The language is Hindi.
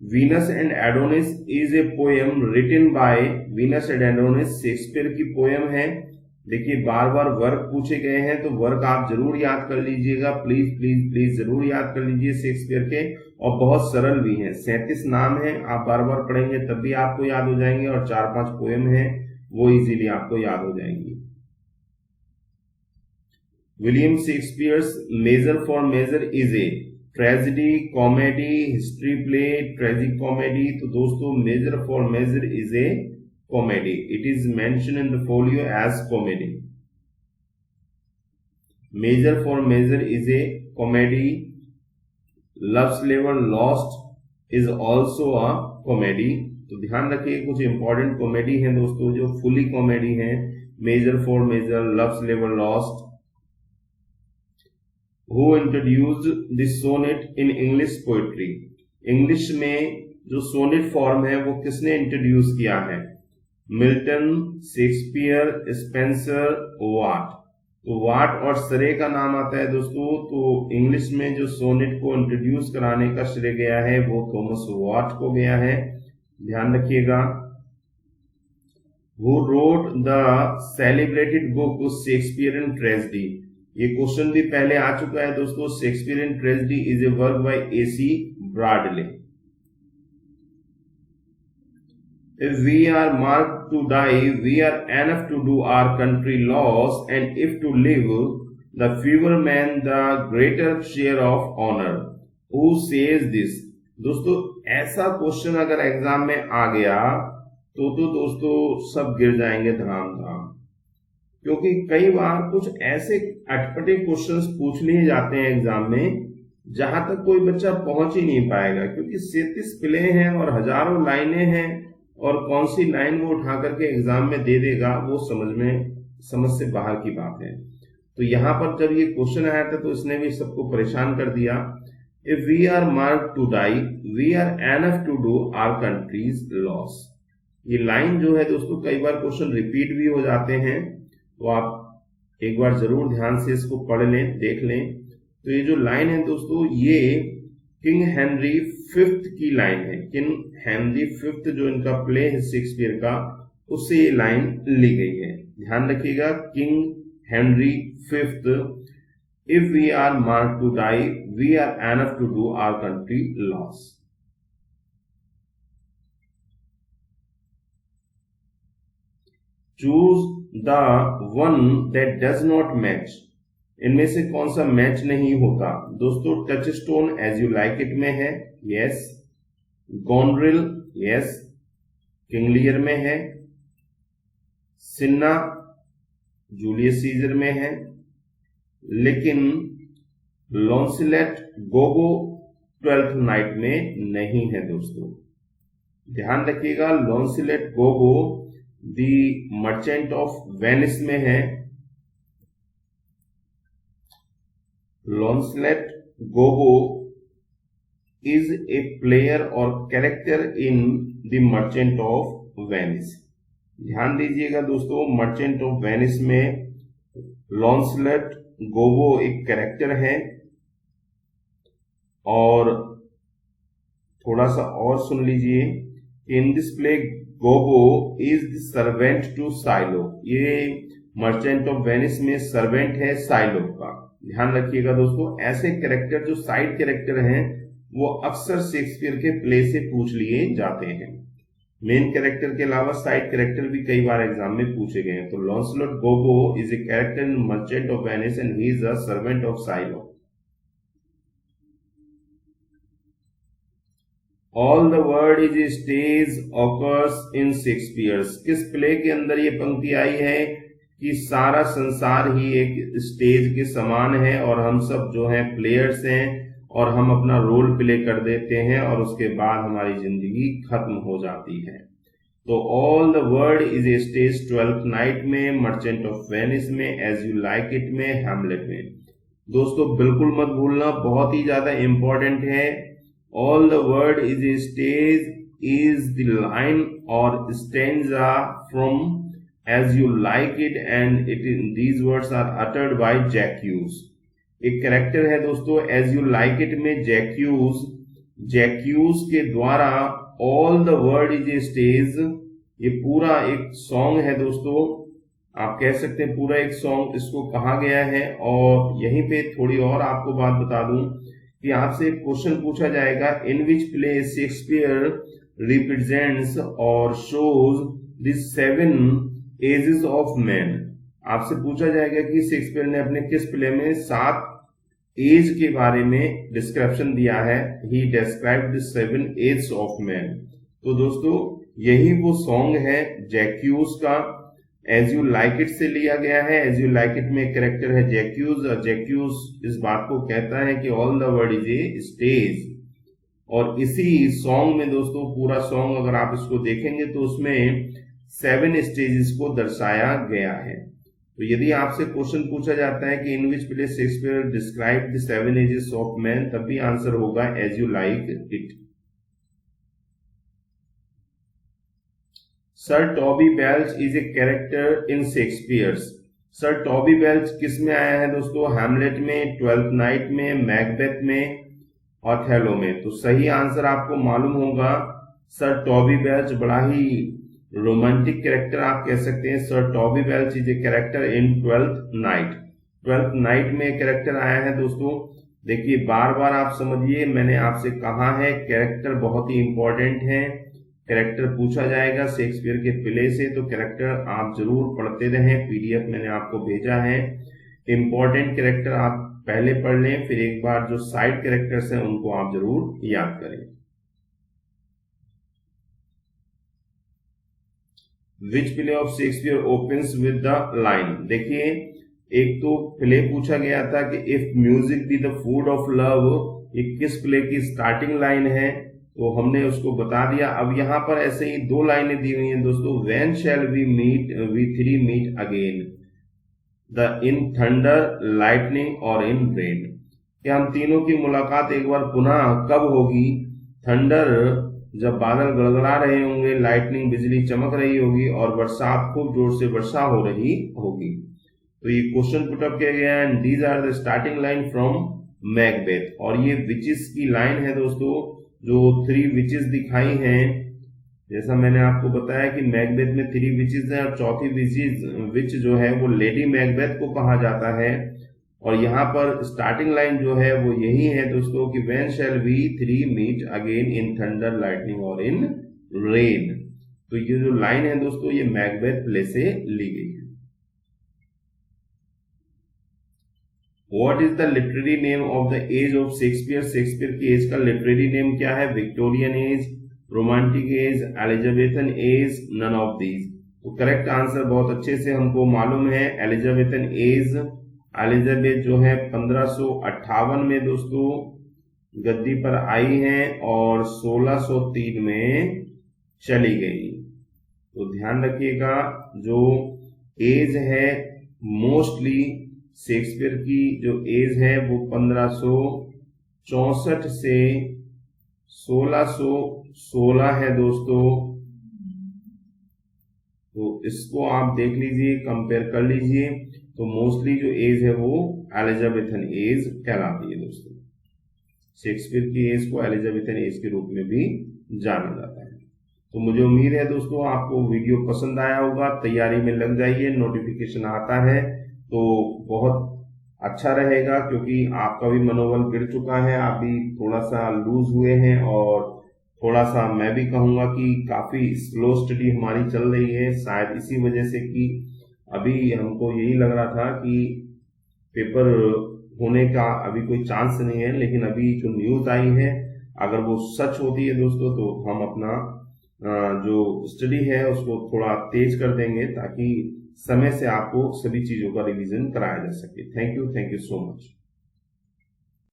Venus and Adonis is a poem written by Venus and Adonis Shakespeare की पोएम है। देखिए बार बार वर्क पूछे गए हैं तो वर्क आप जरूर याद कर लीजिएगा, प्लीज प्लीज प्लीज जरूर याद कर लीजिए शेक्सपियर के, और बहुत सरल भी हैं। 37 नाम है, आप बार बार पढ़ेंगे तब भी आपको याद हो जाएंगे, और 4-5 पोएम है वो इजीली आपको याद हो जाएंगी। William Shakespeare's Measure for Measure is a tragedy, comedy, history play, tragic comedy. तो दोस्तों Measure for Measure is a comedy, it is mention in the folio as comedy. Measure for Measure is a comedy. Love's लेवर Lost is also a comedy. तो ध्यान रखिए कुछ इंपॉर्टेंट कॉमेडी हैं दोस्तों जो फुली कॉमेडी हैं। मेजर फॉर मेजर, लव्स लेवर Lost. Who introduced the sonnet in English poetry? English में जो सोनेट फॉर्म है वो किसने इंट्रोड्यूस किया है? मिल्टन, शेक्सपियर, स्पेंसर, वाट। तो वाट और सरे का नाम आता है दोस्तों। तो इंग्लिश में जो सोनेट को इंट्रोड्यूस कराने का श्रेय गया है वो थॉमस वाट को गया है, ध्यान रखिएगा। Who wrote the celebrated book Shakespearean Tragedy? ये क्वेश्चन भी पहले आ चुका है दोस्तों। Shakespearean tragedy is a work by AC ब्रॉडले। If we are marked to die, we are enough to do our country loss, and if to live, the fewer man the greater share of honor. Who says this? दोस्तों ऐसा क्वेश्चन अगर एग्जाम में आ गया तो दोस्तों सब गिर जाएंगे धड़ाम धड़ाम, क्योंकि कई बार कुछ ऐसे अटपटे क्वेश्चंस पूछ लिए जाते हैं एग्जाम में जहां तक कोई बच्चा पहुंच ही नहीं पाएगा, क्योंकि 37 प्ले हैं और हजारों लाइनें हैं, और कौन सी लाइन वो उठा करके एग्जाम में दे देगा वो समझ से बाहर की बात है। तो यहाँ पर जब ये क्वेश्चन आया था तो इसने भी सबको परेशान कर दिया। If we are marked to die, we are enough to do our countries loss. ये लाइन जो है दोस्तों कई बार क्वेश्चन रिपीट भी हो जाते हैं, तो आप एक बार जरूर ध्यान से इसको पढ़ लें, देख लें। तो ये जो लाइन है दोस्तों ये किंग हेनरी फिफ्थ की लाइन है। किंग हेनरी फिफ्थ जो इनका प्ले है शेक्सपियर का, उससे ये लाइन ली गई है, ध्यान रखिएगा। King Henry fifth, if we are marked to die, we are enough to do our country loss. Choose the one that does not match. इनमें से कौन सा मैच नहीं होता? दोस्तों Touchstone as you like it में है, yes. Goneril, yes. King Lear में है। सिन्ना जूलियस सीजर में है, लेकिन लॉन्सिलेट गोगो 12th नाइट में नहीं है दोस्तों, ध्यान रखिएगा। लॉन्सिलेट गोगो दी मर्चेंट ऑफ वेनिस में है। लॉन्सलेट गोगो इज ए प्लेयर और character in the merchant of Venice. ध्यान दीजिएगा दोस्तों, मर्चेंट ऑफ वेनिस में लॉन्सलेट गोगो एक कैरेक्टर है। और थोड़ा सा और सुन लीजिए, in this play Gobbo is the servant to Shylock. ये मर्चेंट ऑफ वेनिस में सर्वेंट है साइलो का, ध्यान रखिएगा दोस्तों। ऐसे कैरेक्टर जो साइड कैरेक्टर हैं वो अक्सर शेक्सपियर के प्ले से पूछ लिए जाते हैं। मेन कैरेक्टर के अलावा साइड कैरेक्टर भी कई बार एग्जाम में पूछे गए हैं। तो Launcelot Gobbo is a character in Merchant of Venice and he is a servant of Shylock. All the word is a stage occurs in Shakespeare's. किस प्ले के अंदर ये पंक्ति आई है कि सारा संसार ही एक स्टेज के समान है और हम सब जो है प्लेयर्स हैं और हम अपना रोल प्ले कर देते हैं और उसके बाद हमारी जिंदगी खत्म हो जाती है। तो all the word is a stage 12th night में, मर्चेंट ऑफ वेनिस में, एज यू लाइक इट में, हैमलेट में। दोस्तों बिल्कुल मत भूलना, बहुत ही ज्यादा इंपॉर्टेंट है। All the word is a stage is the line और stanza from as you like it and it these words are uttered by Jack Hughes. एक कैरेक्टर है दोस्तों एज यू लाइक इट में, जैक ह्यूज जैक्यूज के द्वारा all the world is a stage, ये पूरा एक सॉन्ग है दोस्तों, आप कह सकते हैं पूरा एक सॉन्ग इसको कहा गया है। और यहीं पे थोड़ी और आपको बात बता दूं कि आपसे एक क्वेश्चन पूछा जाएगा, in which play Shakespeare represents और shows this 7 ages of man. आपसे पूछा जाएगा कि शेक्सपियर ने अपने किस प्ले में 7 एज के बारे में डिस्क्रिप्शन दिया है। He described the 7 age of man. तो दोस्तों यही वो सॉन्ग है जैक्यूज का, एज यू लाइक इट से लिया गया है। एज यू लाइक इट में कैरेक्टर है जैक्यूज, और जैक्यूज इस बात को कहता है कि all the world is a stage. और इसी सॉन्ग में दोस्तों पूरा सॉन्ग अगर आप इसको देखेंगे तो उसमें 7 स्टेजेस को दर्शाया गया है। तो यदि आपसे क्वेश्चन पूछा जाता है कि in which play Shakespeare describe the 7 ages of man, तब भी आंसर होगा as you like it. Sir Toby Belch is a character in Shakespeare's. Sir Toby Belch किस में आया है दोस्तों? हैमलेट में, ट्वेल्थ नाइट में, मैकबेथ में, ऑथेलो में। तो सही आंसर आपको मालूम होगा सर टॉबी बेल्च। बड़ा ही रोमांटिक कैरेक्टर आप कह सकते हैं। Sir Toby Belch is a character in twelfth night. Twelfth Night में कैरेक्टर आया है दोस्तों। देखिए बार बार आप समझिए, मैंने आपसे कहा है कैरेक्टर बहुत ही इंपॉर्टेंट है। कैरेक्टर पूछा जाएगा शेक्सपियर के प्ले से, तो कैरेक्टर आप जरूर पढ़ते रहें। पीडीएफ मैंने आपको भेजा है। इंपॉर्टेंट कैरेक्टर आप पहले पढ़ लें, फिर एक बार जो साइड कैरेक्टर्स हैं उनको आप जरूर याद करें। Which play of Shakespeare opens with the line. देखिए एक तो प्ले पूछा गया था कि if music be the food of love, ये किस प्ले की स्टार्टिंग लाइन है, तो हमने उसको बता दिया। अब यहाँ पर ऐसे ही 2 लाइनें दी हुई हैं दोस्तों, when shall we meet, we 3 meet again, the in thunder, lightning और इन रेन। क्या हम तीनों की मुलाकात एक बार पुनः कब होगी? थंडर जब बादल गड़गड़ा रहे होंगे, लाइटनिंग बिजली चमक रही होगी, और बरसात खूब जोर से वर्षा हो रही होगी। तो ये क्वेश्चन पुट अप किया गया है। These are the starting line from Macbeth. और ये विचेस की लाइन है दोस्तों, जो 3 विचेस दिखाई हैं। जैसा मैंने आपको बताया कि मैकबेथ में 3 विचेस हैं, और चौथी विच जो है वो लेडी मैकबेथ को कहा जाता है। और यहाँ पर स्टार्टिंग लाइन जो है वो यही है दोस्तों कि when shall we 3 meet again in thunder, lightning और इन रेन। तो ये जो लाइन है दोस्तों ये मैकबेथ प्ले से ली गई है। What is the literary name of the age of Shakespeare. Shakespeare की एज का लिटरेरी नेम क्या है? Victorian age, Romantic age, Elizabethan age, none of these. तो करेक्ट आंसर बहुत अच्छे से हमको मालूम है, एलिजाबेथन एज। एलिजाबेथ जो है 1558 में दोस्तों गद्दी पर आई हैं और 1603 में चली गई। तो ध्यान रखिएगा जो एज है मोस्टली शेक्सपियर की जो एज है वो 1564 से 1616 है दोस्तों। तो इसको आप देख लीजिए, कंपेयर कर लीजिए। तो मोस्टली जो एज है वो एलिजाबेथन एज कहलाती है दोस्तों। शेक्सपियर की एज को एलिजाबेथन एज के रूप में भी जाना जाता है। तो मुझे उम्मीद है दोस्तों आपको वीडियो पसंद आया होगा। तैयारी में लग जाइए, नोटिफिकेशन आता है तो बहुत अच्छा रहेगा, क्योंकि आपका भी मनोबल गिर चुका है, आप भी थोड़ा सा लूज हुए हैं, और थोड़ा सा मैं भी कहूँगा कि काफ़ी स्लो स्टडी हमारी चल रही है। शायद इसी वजह से कि अभी हमको यही लग रहा था कि पेपर होने का अभी कोई चांस नहीं है, लेकिन अभी जो न्यूज़ आई है अगर वो सच होती है दोस्तों तो हम अपना जो स्टडी है उसको थोड़ा तेज कर देंगे, ताकि समय से आपको सभी चीज़ों का रिवीजन कराया जा सके। Thank you so much.